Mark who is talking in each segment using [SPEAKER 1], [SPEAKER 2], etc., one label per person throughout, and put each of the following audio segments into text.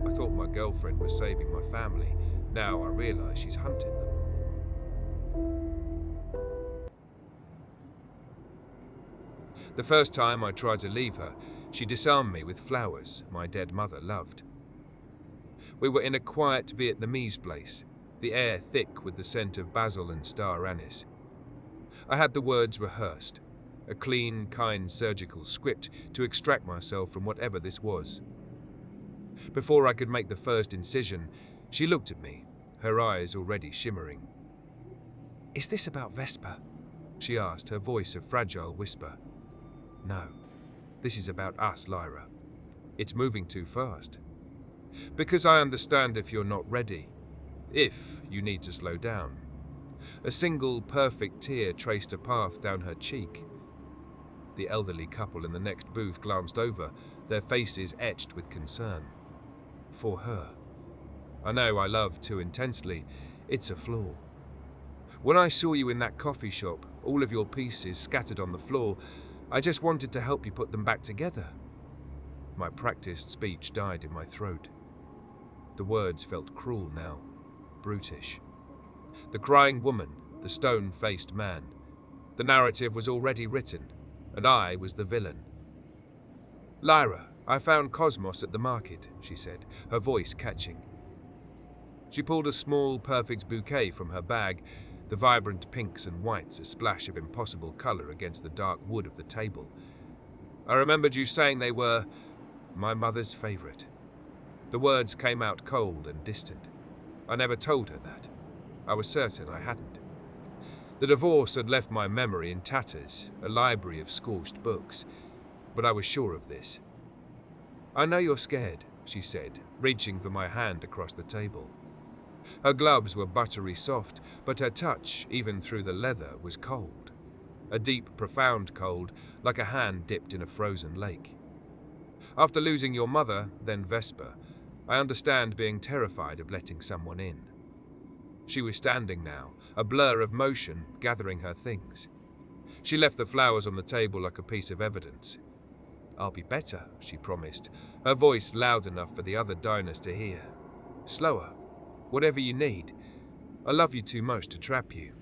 [SPEAKER 1] I thought my girlfriend was saving my family. Now I realize she's hunting them. The first time I tried to leave her, she disarmed me with flowers my dead mother loved. We were in a quiet Vietnamese place, the air thick with the scent of basil and star anise. I had the words rehearsed, a clean, kind surgical script to extract myself from whatever this was. Before I could make the first incision, she looked at me, her eyes already shimmering. "Is this about Vesper?" she asked, her voice a fragile whisper. "No, this is about us, Lyra. It's moving too fast. Because I understand if you're not ready, if you need to slow down." A single perfect tear traced a path down her cheek. The elderly couple in the next booth glanced over, their faces etched with concern. For her. I know I love too intensely. It's a flaw. When I saw you in that coffee shop, all of your pieces scattered on the floor, I just wanted to help you put them back together. My practiced speech died in my throat. The words felt cruel now, brutish. The crying woman, the stone-faced man. The narrative was already written, and I was the villain. "Lyra, I found Cosmos at the market," she said, her voice catching. She pulled a small, perfect bouquet from her bag, the vibrant pinks and whites a splash of impossible color against the dark wood of the table. "I remembered you saying they were my mother's favorite." The words came out cold and distant. I never told her that. I was certain I hadn't. The divorce had left my memory in tatters, a library of scorched books, but I was sure of this. "I know you're scared," she said, reaching for my hand across the table. Her gloves were buttery soft, but her touch, even through the leather, was cold. A deep, profound cold, like a hand dipped in a frozen lake. "After losing your mother, then Vesper, I understand being terrified of letting someone in." She was standing now, a blur of motion, gathering her things. She left the flowers on the table like a piece of evidence. "I'll be better," she promised, her voice loud enough for the other diners to hear. "Slower. Whatever you need. I love you too much to trap you."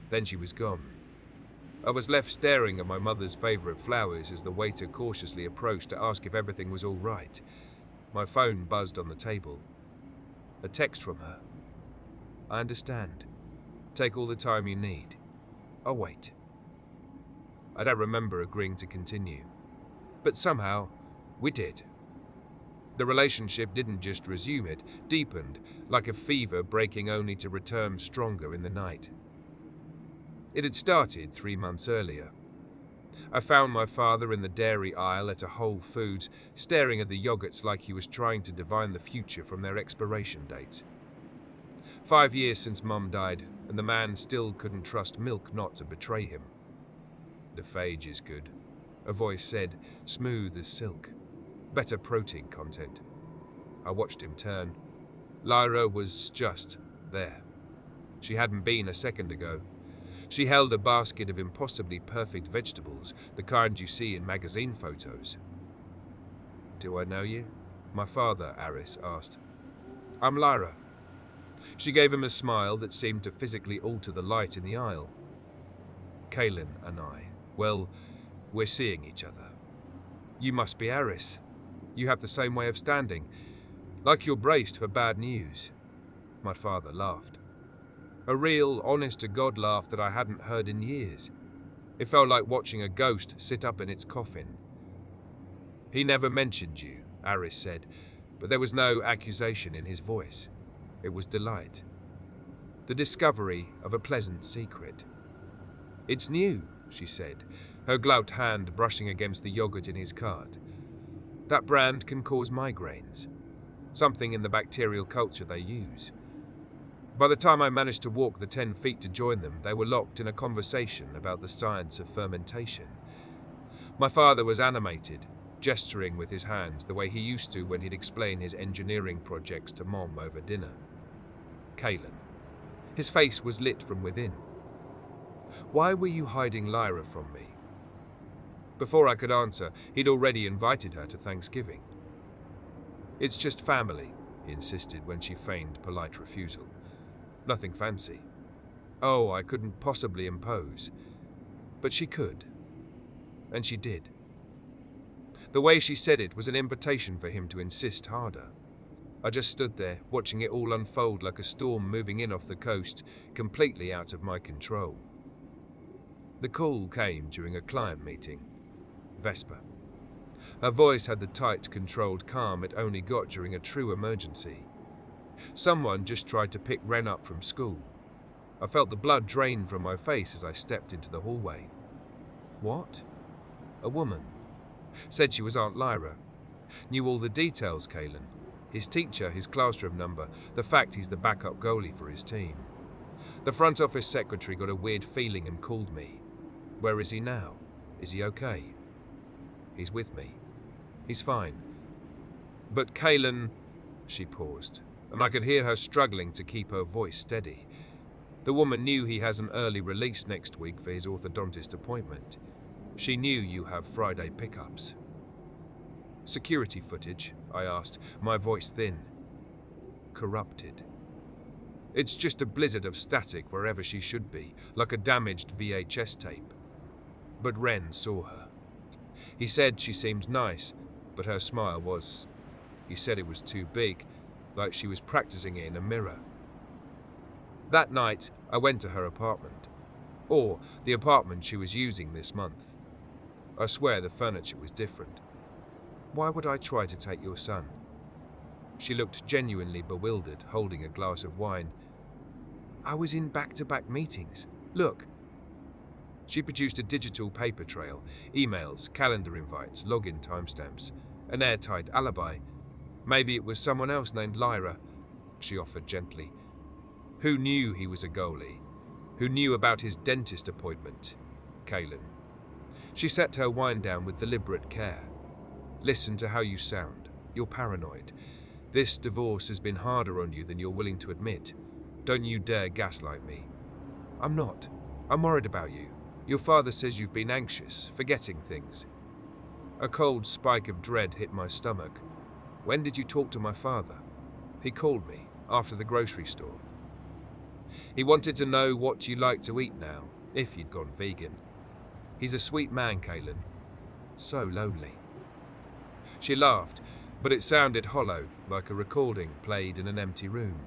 [SPEAKER 1] Then she was gone. I was left staring at my mother's favorite flowers as the waiter cautiously approached to ask if everything was all right. My phone buzzed on the table. A text from her. "I understand. Take all the time you need. I'll wait." I don't remember agreeing to continue. But somehow, we did. The relationship didn't just resume, it deepened, like a fever breaking only to return stronger in the night. It had started 3 months earlier. I found my father in the dairy aisle at a Whole Foods, staring at the yogurts like he was trying to divine the future from their expiration dates. 5 years since Mum died, and the man still couldn't trust milk not to betray him. "The phage is good," a voice said, smooth as silk. "Better protein content." I watched him turn. Lyra was just there. She hadn't been a second ago. She held a basket of impossibly perfect vegetables, the kind you see in magazine photos. "Do I know you?" my father, Aris, asked. "I'm Lyra." She gave him a smile that seemed to physically alter the light in the aisle. "Kaylin and I, well, we're seeing each other." "You must be Aris. You have the same way of standing, like you're braced for bad news." My father laughed. A real, honest-to-God laugh that I hadn't heard in years. It felt like watching a ghost sit up in its coffin. "He never mentioned you," Aris said, but there was no accusation in his voice. It was delight. The discovery of a pleasant secret. "It's new," she said, her gloved hand brushing against the yogurt in his cart. "That brand can cause migraines. Something in the bacterial culture they use." By the time I managed to walk the 10 feet to join them, they were locked in a conversation about the science of fermentation. My father was animated, gesturing with his hands the way he used to when he'd explain his engineering projects to Mom over dinner. "Kaylin." His face was lit from within. "Why were you hiding Lyra from me?" Before I could answer, he'd already invited her to Thanksgiving. It's just family, he insisted when she feigned polite refusal. Nothing fancy. Oh, I couldn't possibly impose. But she could. And she did. The way she said it was an invitation for him to insist harder. I just stood there, watching it all unfold like a storm moving in off the coast, completely out of my control. The call came during a client meeting. Vesper. Her voice had the tight, controlled calm it only got during a true emergency. Someone just tried to pick Ren up from school. I felt the blood drain from my face as I stepped into the hallway. What? A woman. Said she was Aunt Lyra. Knew all the details, Kalen. His teacher, his classroom number, the fact he's the backup goalie for his team. The front office secretary got a weird feeling and called me. Where is he now? Is he okay? He's with me. He's fine. But Kalen... She paused, and I could hear her struggling to keep her voice steady. The woman knew he has an early release next week for his orthodontist appointment. She knew you have Friday pickups. Security footage, I asked, my voice thin. Corrupted. It's just a blizzard of static wherever she should be, like a damaged VHS tape. But Ren saw her. He said she seemed nice, but her smile was... He said it was too big, like she was practicing it in a mirror. That night, I went to her apartment. Or the apartment she was using this month. I swear the furniture was different. Why would I try to take your son? She looked genuinely bewildered, holding a glass of wine. I was in back-to-back meetings. Look. She produced a digital paper trail, emails, calendar invites, login timestamps, an airtight alibi. Maybe it was someone else named Lyra, she offered gently. Who knew he was a goalie? Who knew about his dentist appointment? Kalen. She set her wine down with deliberate care. Listen to how you sound. You're paranoid. This divorce has been harder on you than you're willing to admit. Don't you dare gaslight me. I'm not. I'm worried about you. Your father says you've been anxious, forgetting things. A cold spike of dread hit my stomach. When did you talk to my father? He called me, after the grocery store. He wanted to know what you like to eat now, if you'd gone vegan. He's a sweet man, Kalen. So lonely. She laughed, but it sounded hollow, like a recording played in an empty room.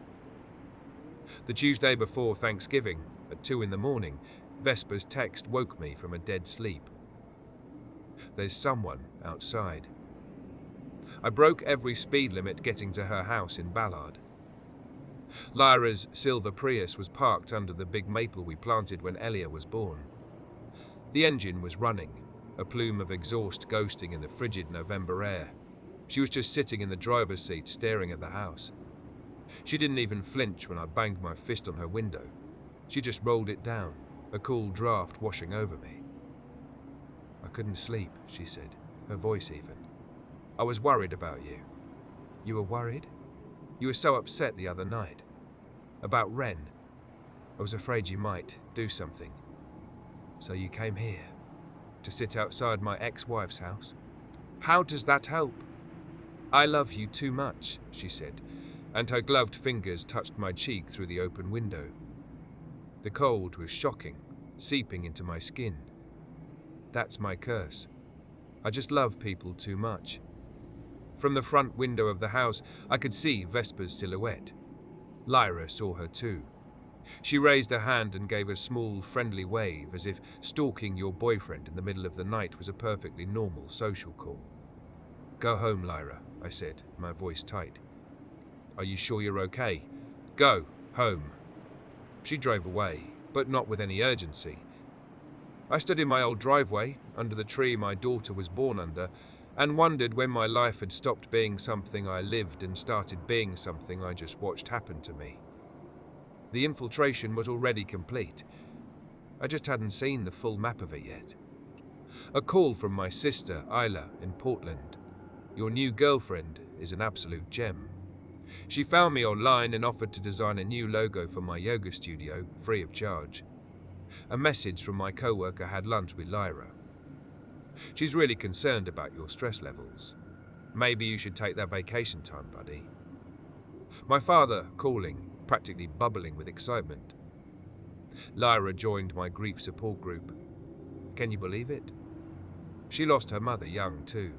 [SPEAKER 1] The Tuesday before Thanksgiving, at 2 a.m, Vesper's text woke me from a dead sleep. There's someone outside. I broke every speed limit getting to her house in Ballard. Lyra's silver Prius was parked under the big maple we planted when Elia was born. The engine was running, a plume of exhaust ghosting in the frigid November air. She was just sitting in the driver's seat staring at the house. She didn't even flinch when I banged my fist on her window. She just rolled it down, a cool draft washing over me. I couldn't sleep, she said, her voice even. I was worried about you. You were worried? You were so upset the other night. About Ren. I was afraid you might do something. So you came here, to sit outside my ex-wife's house? How does that help? I love you too much, she said, and her gloved fingers touched my cheek through the open window. The cold was shocking, seeping into my skin. That's my curse. I just love people too much. From the front window of the house, I could see Vesper's silhouette. Lyra saw her too. She raised a hand and gave a small, friendly wave, as if stalking your boyfriend in the middle of the night was a perfectly normal social call. Go home, Lyra, I said, my voice tight. Are you sure you're okay? Go, home. She drove away, but not with any urgency. I stood in my old driveway, under the tree my daughter was born under, and wondered when my life had stopped being something I lived and started being something I just watched happen to me. The infiltration was already complete. I just hadn't seen the full map of it yet. A call from my sister, Isla, in Portland. Your new girlfriend is an absolute gem. She found me online and offered to design a new logo for my yoga studio, free of charge. A message from my coworker had lunch with Lyra. She's really concerned about your stress levels. Maybe you should take that vacation time, buddy. My father calling, practically bubbling with excitement. Lyra joined my grief support group. Can you believe it? She lost her mother young too.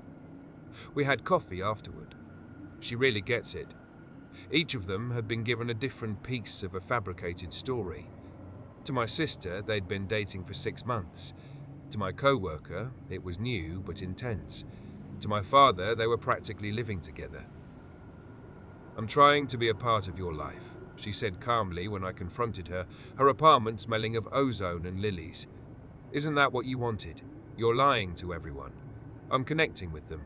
[SPEAKER 1] We had coffee afterward. She really gets it. Each of them had been given a different piece of a fabricated story. To my sister, they'd been dating for 6 months. To my co-worker, it was new but intense. To my father, they were practically living together. I'm trying to be a part of your life, she said calmly when I confronted her, her apartment smelling of ozone and lilies. Isn't that what you wanted? You're lying to everyone. I'm connecting with them.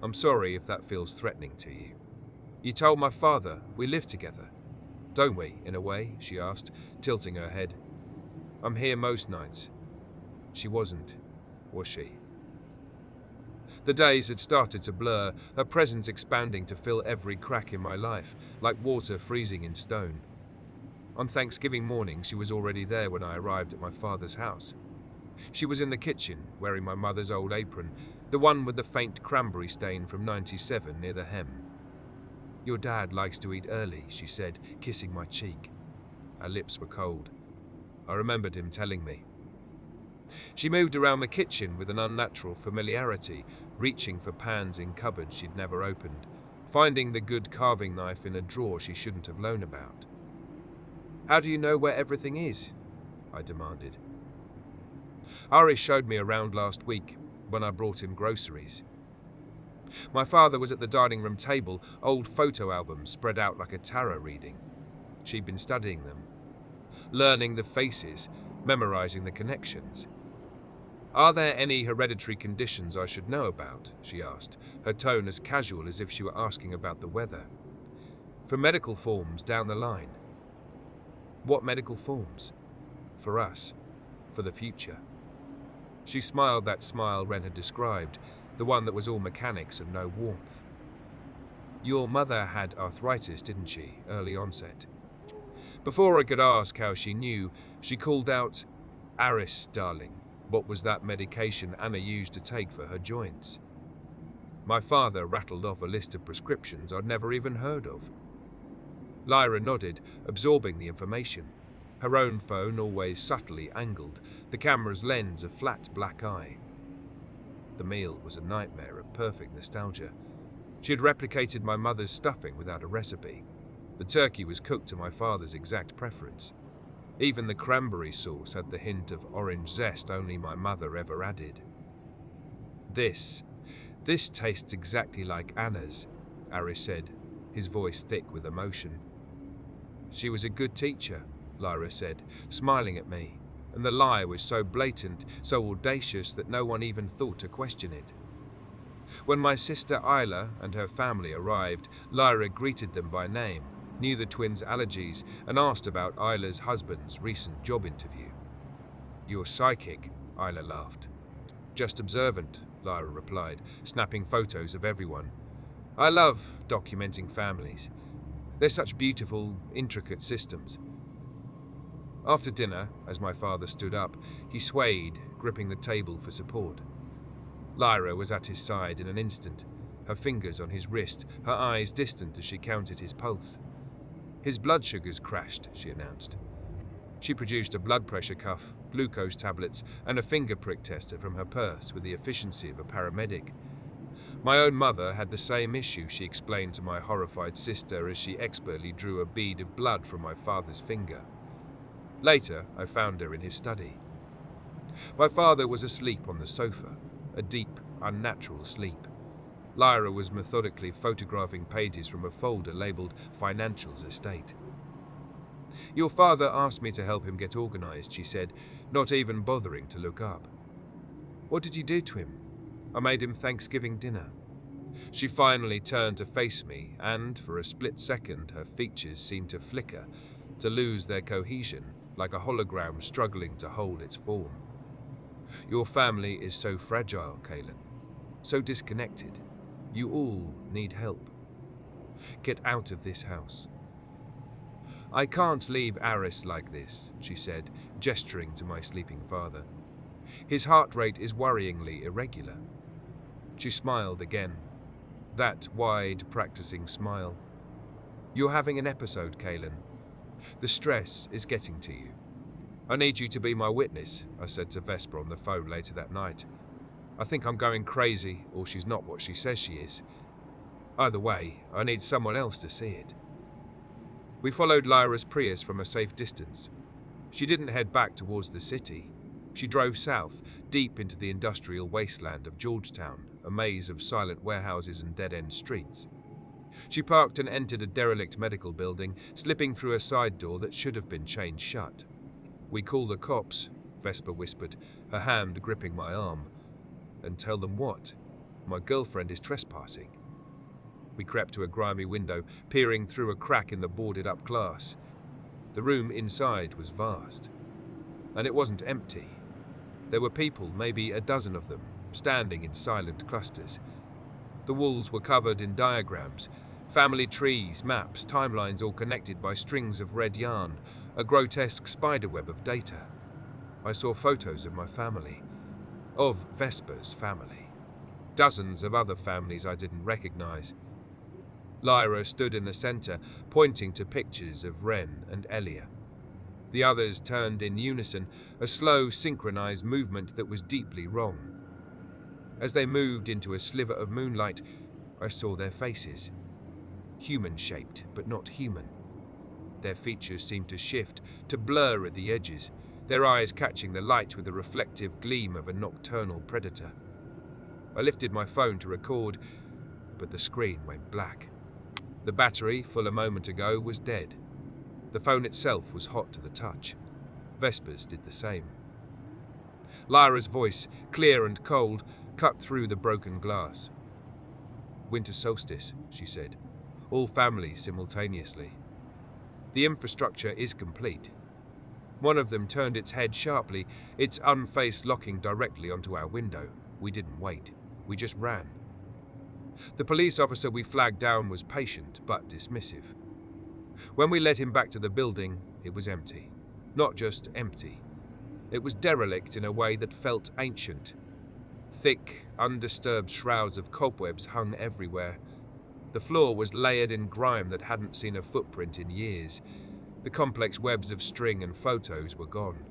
[SPEAKER 1] I'm sorry if that feels threatening to you. You told my father we live together. Don't we, in a way? She asked, tilting her head. I'm here most nights. She wasn't, was she? The days had started to blur, her presence expanding to fill every crack in my life, like water freezing in stone. On Thanksgiving morning, she was already there when I arrived at my father's house. She was in the kitchen, wearing my mother's old apron, the one with the faint cranberry stain from '97 near the hem. Your dad likes to eat early, she said, kissing my cheek. Her lips were cold. I remembered him telling me. She moved around the kitchen with an unnatural familiarity, reaching for pans in cupboards she'd never opened, finding the good carving knife in a drawer she shouldn't have known about. How do you know where everything is? I demanded. Ari showed me around last week when I brought him groceries. My father was at the dining room table, old photo albums spread out like a tarot reading. She'd been studying them, learning the faces, memorizing the connections. Are there any hereditary conditions I should know about? She asked, her tone as casual as if she were asking about the weather. For medical forms down the line. What medical forms? For us. For the future. She smiled that smile Ren had described, the one that was all mechanics and no warmth. Your mother had arthritis, didn't she, early onset? Before I could ask how she knew, she called out, Aris, darling. What was that medication Anna used to take for her joints? My father rattled off a list of prescriptions I'd never even heard of. Lyra nodded, absorbing the information. Her own phone always subtly angled, the camera's lens a flat black eye. The meal was a nightmare of perfect nostalgia. She had replicated my mother's stuffing without a recipe. The turkey was cooked to my father's exact preference. Even the cranberry sauce had the hint of orange zest only my mother ever added. This tastes exactly like Anna's, Aris said, his voice thick with emotion. She was a good teacher, Lyra said, smiling at me, and the lie was so blatant, so audacious that no one even thought to question it. When my sister Isla and her family arrived, Lyra greeted them by name, knew the twins' allergies, and asked about Isla's husband's recent job interview. You're psychic, Isla laughed. Just observant, Lyra replied, snapping photos of everyone. I love documenting families. They're such beautiful, intricate systems. After dinner, as my father stood up, he swayed, gripping the table for support. Lyra was at his side in an instant, her fingers on his wrist, her eyes distant as she counted his pulse. His blood sugars crashed, she announced. She produced a blood pressure cuff, glucose tablets, and a finger prick tester from her purse with the efficiency of a paramedic. My own mother had the same issue, she explained to my horrified sister as she expertly drew a bead of blood from my father's finger. Later, I found her in his study. My father was asleep on the sofa, a deep, unnatural sleep. Lyra was methodically photographing pages from a folder labeled Financials Estate. Your father asked me to help him get organized, she said, not even bothering to look up. What did you do to him? I made him Thanksgiving dinner. She finally turned to face me, and for a split second her features seemed to flicker, to lose their cohesion, like a hologram struggling to hold its form. Your family is so fragile, Kaylin. So disconnected. You all need help. Get out of this house. I can't leave Aris like this, she said, gesturing to my sleeping father. His heart rate is worryingly irregular. She smiled again. That wide, practicing smile. "You're having an episode, Kaylin. The stress is getting to you. I need you to be my witness," I said to Vesper on the phone later that night. "I think I'm going crazy, or she's not what she says she is. Either way, I need someone else to see it." We followed Lyra's Prius from a safe distance. She didn't head back towards the city. She drove south, deep into the industrial wasteland of Georgetown, a maze of silent warehouses and dead-end streets. She parked and entered a derelict medical building, slipping through a side door that should have been chained shut. "We call the cops," Vesper whispered, her hand gripping my arm. "And tell them what? My girlfriend is trespassing." We crept to a grimy window, peering through a crack in the boarded-up glass. The room inside was vast. And it wasn't empty. There were people, maybe a dozen of them, standing in silent clusters. The walls were covered in diagrams, family trees, maps, timelines all connected by strings of red yarn, a grotesque spiderweb of data. I saw photos of my family, of Vesper's family, dozens of other families I didn't recognize. Lyra stood in the center, pointing to pictures of Ren and Elia. The others turned in unison, a slow, synchronized movement that was deeply wrong. As they moved into a sliver of moonlight, I saw their faces. Human-shaped, but not human. Their features seemed to shift, to blur at the edges, their eyes catching the light with the reflective gleam of a nocturnal predator. I lifted my phone to record, but the screen went black. The battery, full a moment ago, was dead. The phone itself was hot to the touch. Vesper's did the same. Lyra's voice, clear and cold, cut through the broken glass. "Winter solstice," she said. "All families simultaneously. The infrastructure is complete." One of them turned its head sharply, its unfaced locking directly onto our window. We didn't wait. We just ran. The police officer we flagged down was patient but dismissive. When we led him back to the building, it was empty. Not just empty. It was derelict in a way that felt ancient. Thick, undisturbed shrouds of cobwebs hung everywhere. The floor was layered in grime that hadn't seen a footprint in years. The complex webs of string and photos were gone.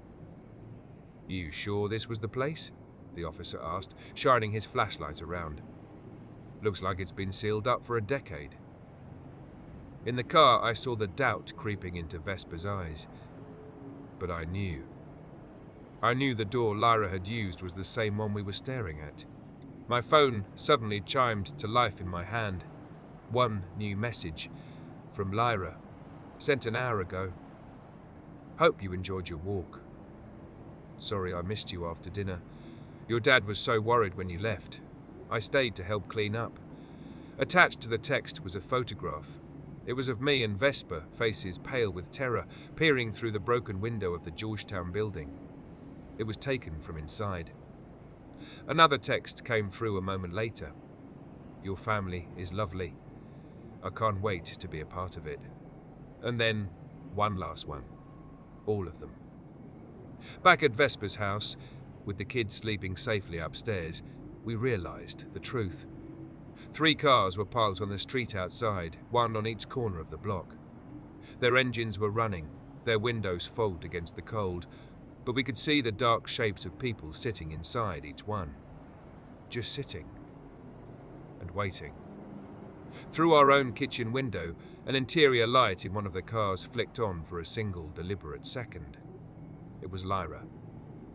[SPEAKER 1] "You sure this was the place?" the officer asked, shining his flashlight around. "Looks like it's been sealed up for a decade." In the car, I saw the doubt creeping into Vesper's eyes. But I knew. I knew the door Lyra had used was the same one we were staring at. My phone suddenly chimed to life in my hand. One new message from Lyra, sent an hour ago. "Hope you enjoyed your walk. Sorry I missed you after dinner. Your dad was so worried when you left. I stayed to help clean up." Attached to the text was a photograph. It was of me and Vesper, faces pale with terror, peering through the broken window of the Georgetown building. It was taken from inside. Another text came through a moment later. "Your family is lovely. I can't wait to be a part of it." And then, one last one. All of them. Back at Vesper's house, with the kids sleeping safely upstairs, we realized the truth. 3 cars were parked on the street outside, one on each corner of the block. Their engines were running, their windows fogged against the cold, but we could see the dark shapes of people sitting inside each one. Just sitting. And waiting. Through our own kitchen window, an interior light in one of the cars flicked on for a single, deliberate second. It was Lyra.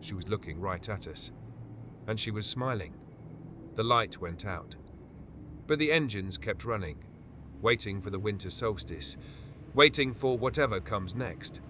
[SPEAKER 1] She was looking right at us. And she was smiling. The light went out. But the engines kept running, waiting for the winter solstice, waiting for whatever comes next.